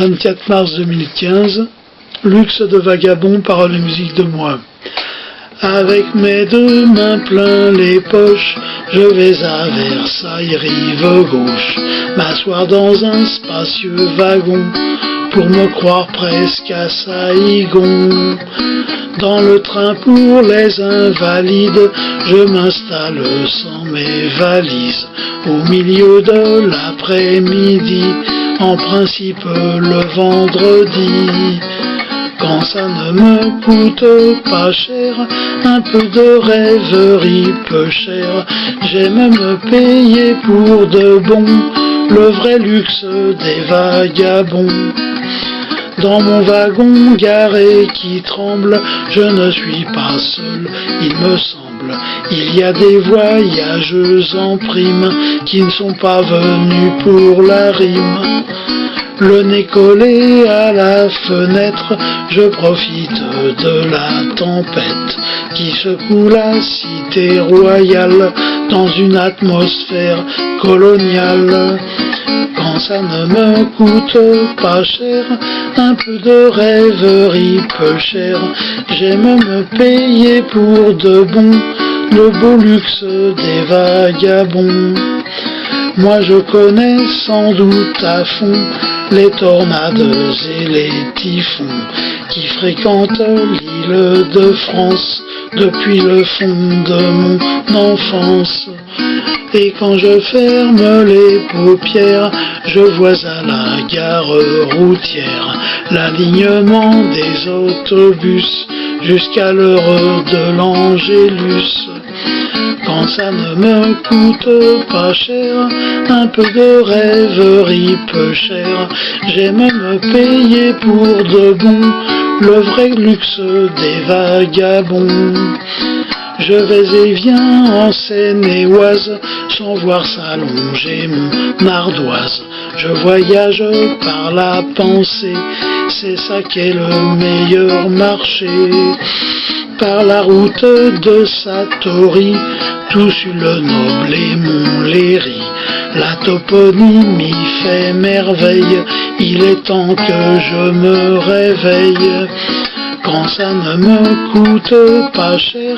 24 mars 2015, luxe de vagabond, paroles et musique de moi. Avec mes deux mains plein les poches, je vais à Versailles, rive gauche, m'asseoir dans un spacieux wagon, pour me croire presque à Saïgon. Dans le train pour les invalides, je m'installe sans mes valises, au milieu de l'après-midi, en principe le vendredi. Quand ça ne me coûte pas cher, un peu de rêverie peu cher, j'aime me payer pour de bon, le vrai luxe des vagabonds. Dans mon wagon garé qui tremble, je ne suis pas seul, il me semble. Il y a des voyageuses en prime qui ne sont pas venues pour la rime. Le nez collé à la fenêtre, je profite de la tempête qui secoue la cité royale dans une atmosphère coloniale. Quand ça ne me coûte pas cher, un peu de rêverie peu cher, j'aime me payer pour de bon, le beau luxe des vagabonds. Moi je connais sans doute à fond les tornades et les typhons qui fréquentent l'île de France depuis le fond de mon enfance. Et quand je ferme les paupières, je vois à la gare routière l'alignement des autobus jusqu'à l'heure de l'Angélus. Quand ça ne me coûte pas cher, un peu de rêverie peu cher, j'aime me payer pour de bon, le vrai luxe des vagabonds. Je vais et viens en Seine-et-Oise, sans voir s'allonger mon ardoise. Je voyage par la pensée, c'est ça qu'est le meilleur marché. Par la route de Satori, tout sur le noble et Montlhéry. La toponymie fait merveille, il est temps que je me réveille. Quand ça ne me coûte pas cher,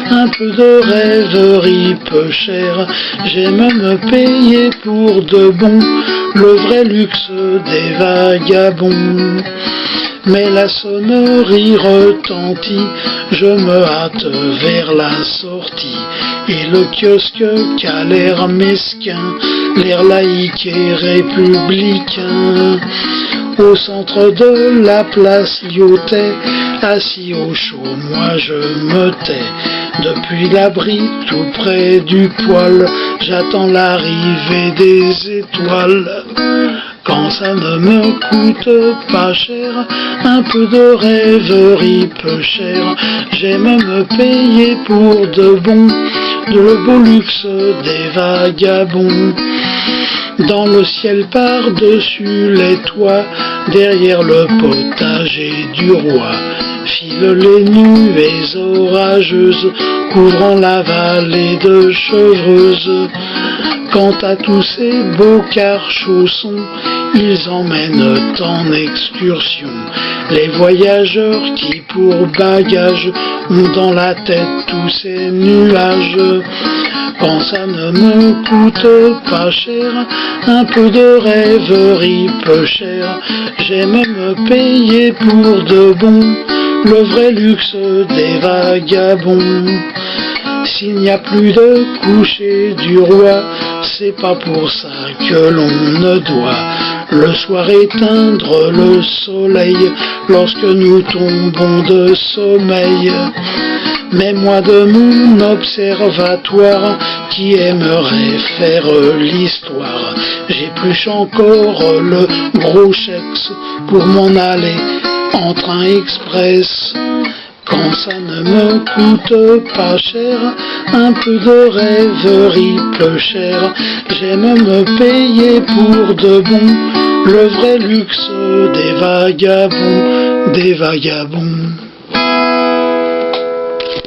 un peu de rêverie peu cher, j'aime me payer pour de bon, le vrai luxe des vagabonds. Mais la sonnerie retentit, je me hâte vers la sortie, et le kiosque qu'a l'air mesquin, l'air laïque et républicain. Au centre de la place Lyotet, assis au chaud, moi je me tais. Depuis l'abri, tout près du poêle, j'attends l'arrivée des étoiles. Quand ça ne me coûte pas cher, un peu de rêverie peu cher, j'aime me payer pour de bon, le beau luxe des vagabonds. Dans le ciel par-dessus les toits, derrière le potager du roi, filent les nuées orageuses, couvrant la vallée de Chevreuse. Quant à tous ces beaux carchaussons, ils emmènent en excursion les voyageurs qui pour bagage ont dans la tête tous ces nuages. Quand ça ne me coûte pas cher, un peu de rêverie peu cher, j'aime me payer pour de bon, le vrai luxe des vagabonds. S'il n'y a plus de coucher du roi, c'est pas pour ça que l'on ne doit le soir éteindre le soleil lorsque nous tombons de sommeil. Mais moi de mon observatoire qui aimerait faire l'histoire, j'épluche encore le gros chèque pour m'en aller en train express. Quand ça ne me coûte pas cher, un peu de rêverie peu cher, j'aime me payer pour de bon, le vrai luxe des vagabonds, des vagabonds.